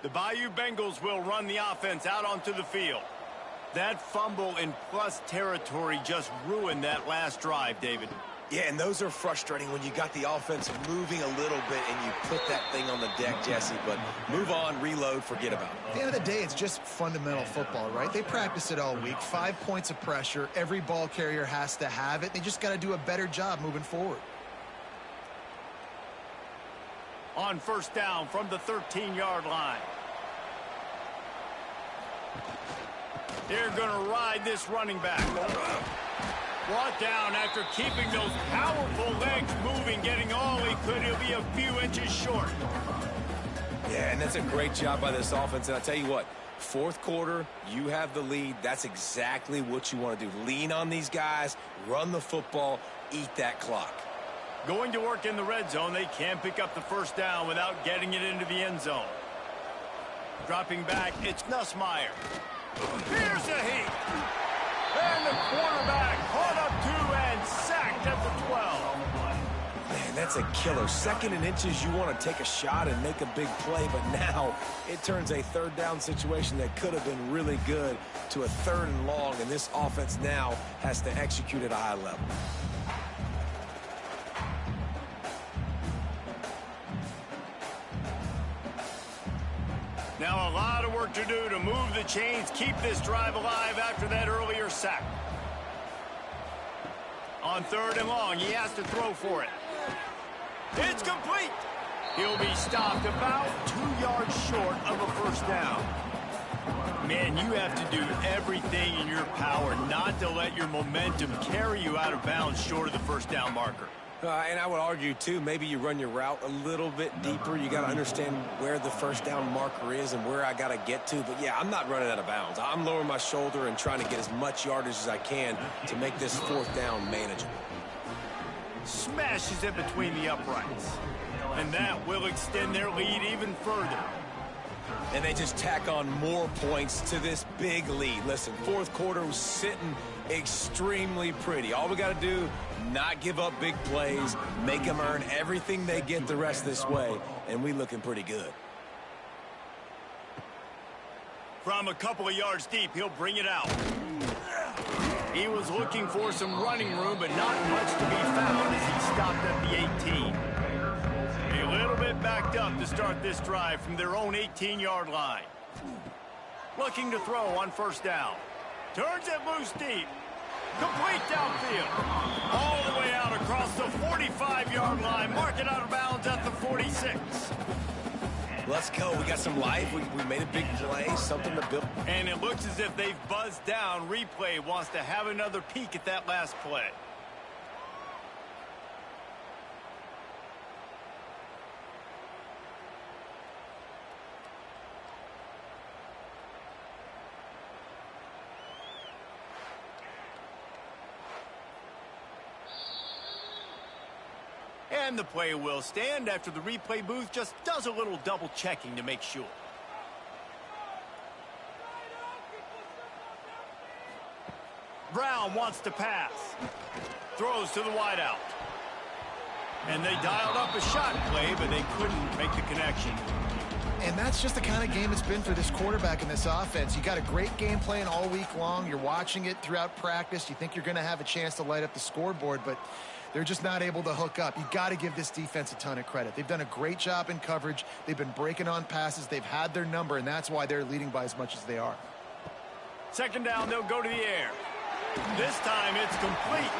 The Bayou Bengals will run the offense out onto the field. That fumble in plus territory just ruined that last drive, David. Yeah, and those are frustrating when you got the offense moving a little bit and you put that thing on the deck, Jesse. But move on, reload, forget about it. At the end of the day, it's just fundamental football, right? They practice it all week. 5 points of pressure. Every ball carrier has to have it. They just got to do a better job moving forward. On first down from the 13-yard line. They're going to ride this running back. Brought down after keeping those powerful legs moving, getting all he could. He'll be a few inches short. Yeah, and that's a great job by this offense. And I'll tell you what, fourth quarter, you have the lead. That's exactly what you want to do. Lean on these guys, run the football, eat that clock. Going to work in the red zone, they can pick up the first down without getting it into the end zone. Dropping back, it's Nussmeier. Here's the heat. And the quarterback caught up to and sacked at the 12. Man, that's a killer. 2nd and inches, you want to take a shot and make a big play, but now it turns a third down situation that could have been really good to a 3rd and long, and this offense now has to execute at a high level. Now a lot of work to do to move the chains, keep this drive alive after that earlier sack. On 3rd and long, he has to throw for it. It's complete. He'll be stopped about 2 yards short of a first down. Man, you have to do everything in your power not to let your momentum carry you out of bounds short of the first down marker. And I would argue, too, maybe you run your route a little bit deeper. You got to understand where the first down marker is and where I got to get to. But, yeah, I'm not running out of bounds. I'm lowering my shoulder and trying to get as much yardage as I can to make this 4th down manageable. Smashes it between the uprights. And that will extend their lead even further. And they just tack on more points to this big lead. Listen, fourth quarter was sitting extremely pretty. All we got to do, not give up big plays, make them earn everything they get the rest of this way, and we looking pretty good. From a couple of yards deep, he'll bring it out. He was looking for some running room, but not much to be found as he stopped at the 18. A little bit backed up to start this drive from their own 18-yard line. Looking to throw on first down. Turns it loose deep. Complete downfield. All the way out across the 45-yard line. Mark it out of bounds at the 46. Let's go. We got some life. We made a big play, something to build. And it looks as if they've buzzed down. Replay wants to have another peek at that last play. And the play will stand after the replay booth just does a little double checking to make sure. Brown wants to pass. Throws to the wideout. And they dialed up a shot play, but they couldn't make the connection. And that's just the kind of game it's been for this quarterback in this offense. You got a great game plan all week long. You're watching it throughout practice. You think you're going to have a chance to light up the scoreboard, but they're just not able to hook up. You got to give this defense a ton of credit. They've done a great job in coverage. They've been breaking on passes. They've had their number, and that's why they're leading by as much as they are. Second down, they'll go to the air. This time it's complete.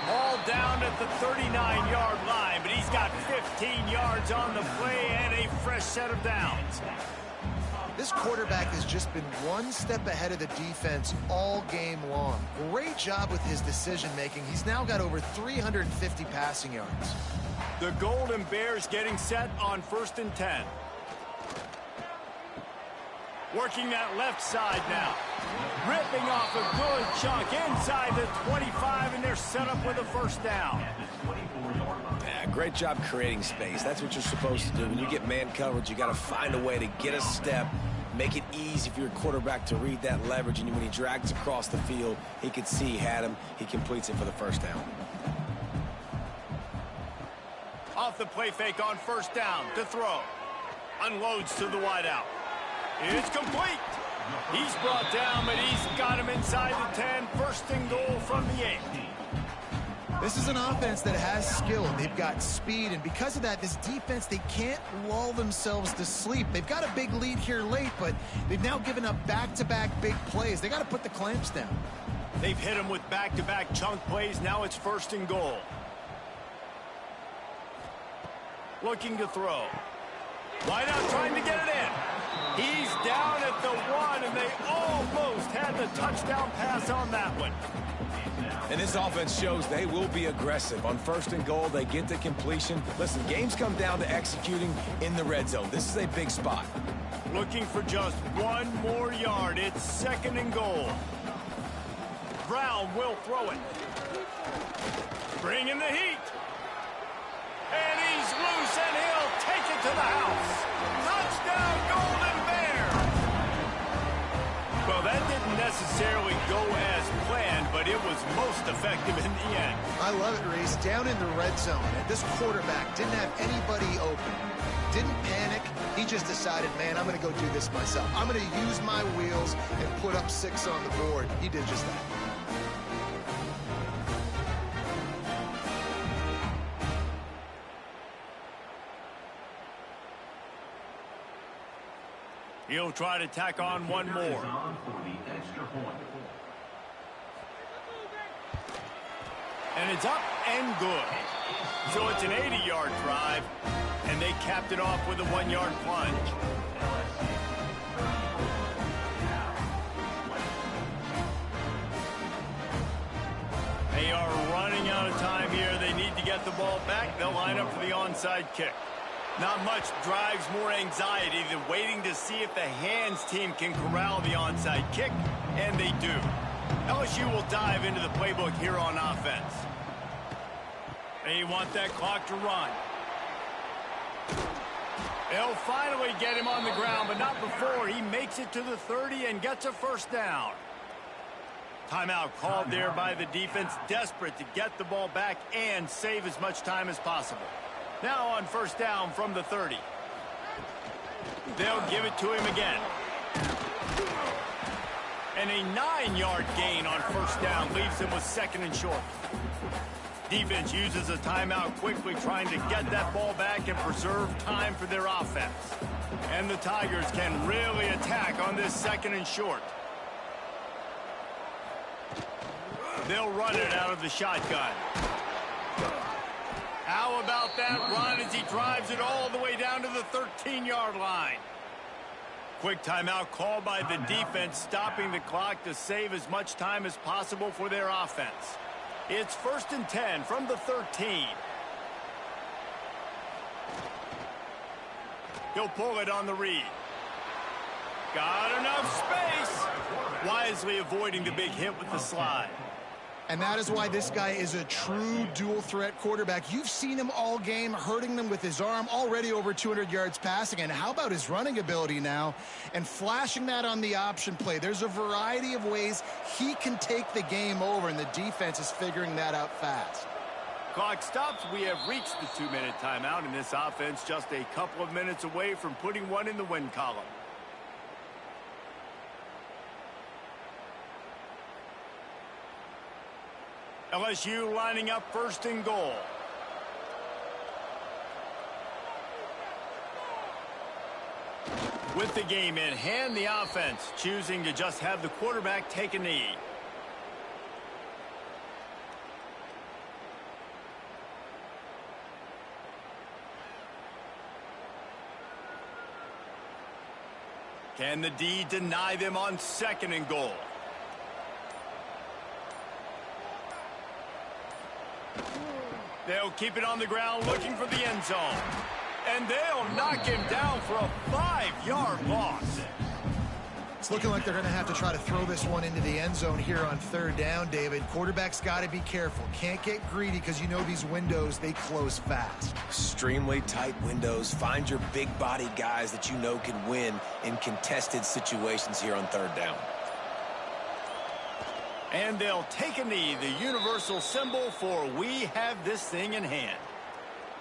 All down at the 39-yard line, but he's got 15 yards on the play and a fresh set of downs. This quarterback has just been one step ahead of the defense all game long. Great job with his decision-making. He's now got over 350 passing yards. The Golden Bears getting set on 1st and 10. Working that left side now. Ripping off a good chunk inside the 25, and they're set up with a first down. Yeah, great job creating space. That's what you're supposed to do. When you get man coverage, you got to find a way to get a step, make it easy for your quarterback to read that leverage, and when he drags across the field, he could see he had him. He completes it for the first down. Off the play fake on first down to throw. Unloads to the wideout. It's complete. He's brought down, but he's got him inside the 10. First and goal from the 8. This is an offense that has skill. They've got speed, and because of that, this defense, they can't lull themselves to sleep. They've got a big lead here late, but they've now given up back-to-back big plays. They got to put the clamps down. They've hit him with back-to-back chunk plays. Now it's first and goal. Looking to throw. Wideout trying to get it in. He's down at the 1, and they almost had the touchdown pass on that one. And this offense shows they will be aggressive. On first and goal, they get the completion. Listen, games come down to executing in the red zone. This is a big spot. Looking for just one more yard. It's second and goal. Brown will throw it. Bringing the heat. And he's loose, and he'll take it to the house. Touchdown, Golden Bears! Well, that didn't necessarily go as planned, but it was most effective in the end. I love it, Reese. Down in the red zone, and this quarterback didn't have anybody open. Didn't panic. He just decided, man, I'm going to go do this myself. I'm going to use my wheels and put up 6 on the board. He did just that. He'll try to tack on one more. And it's up and good. So it's an 80-yard drive, and they capped it off with a 1-yard plunge. They are running out of time here. They need to get the ball back. They'll line up for the onside kick. Not much drives more anxiety than waiting to see if the hands team can corral the onside kick, and they do. LSU will dive into the playbook here on offense. They want that clock to run. They'll finally get him on the ground, but not before he makes it to the 30 and gets a first down. Timeout called there by the defense, desperate to get the ball back and save as much time as possible. Now on first down from the 30. They'll give it to him again. And a 9-yard gain on first down leaves him with 2nd and short. Defense uses a timeout quickly, trying to get that ball back and preserve time for their offense. And the Tigers can really attack on this 2nd and short. They'll run it out of the shotgun. How about that run as he drives it all the way down to the 13-yard line? Quick timeout called by the defense, stopping the clock to save as much time as possible for their offense. It's 1st and 10 from the 13. He'll pull it on the read. Got enough space. Wisely avoiding the big hit with the slide. And that is why this guy is a true dual-threat quarterback. You've seen him all game, hurting them with his arm, already over 200 yards passing. And how about his running ability now? And flashing that on the option play. There's a variety of ways he can take the game over, and the defense is figuring that out fast. Clock stops. We have reached the 2-minute timeout, and this offense just a couple of minutes away from putting one in the win column. LSU lining up 1st and goal. With the game in hand, the offense choosing to just have the quarterback take a knee. Can the D deny them on 2nd and goal? They'll keep it on the ground looking for the end zone. And they'll knock him down for a 5-yard loss. It's looking like they're going to have to try to throw this one into the end zone here on 3rd down, David. Quarterback's got to be careful. Can't get greedy because you know these windows, they close fast. Extremely tight windows. Find your big body guys that you know can win in contested situations here on 3rd down. And they'll take a knee, the universal symbol for we have this thing in hand.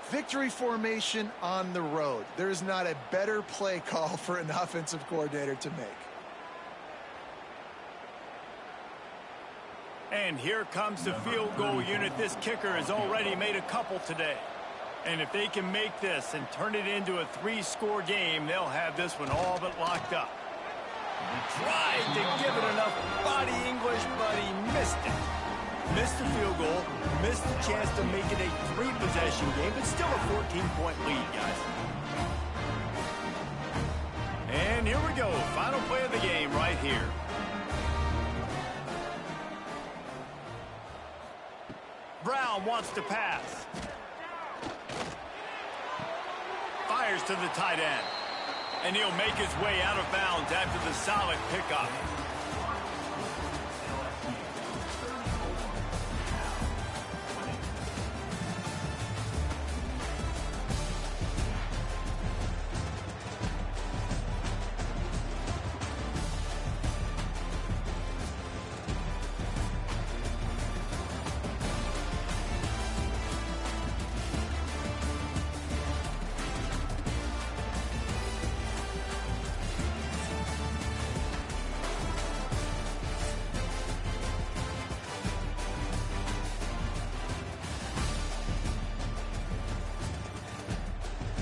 Victory formation on the road. There's not a better play call for an offensive coordinator to make. And here comes the field goal unit. This kicker has already made a couple today. And if they can make this and turn it into a 3-score game, they'll have this one all but locked up. Tried to give it enough body English, but he missed it. Missed the field goal, missed the chance to make it a 3-possession game, but still a 14-point lead, guys. And here we go, final play of the game right here. Brown wants to pass. Fires to the tight end. And he'll make his way out of bounds after the solid pickup.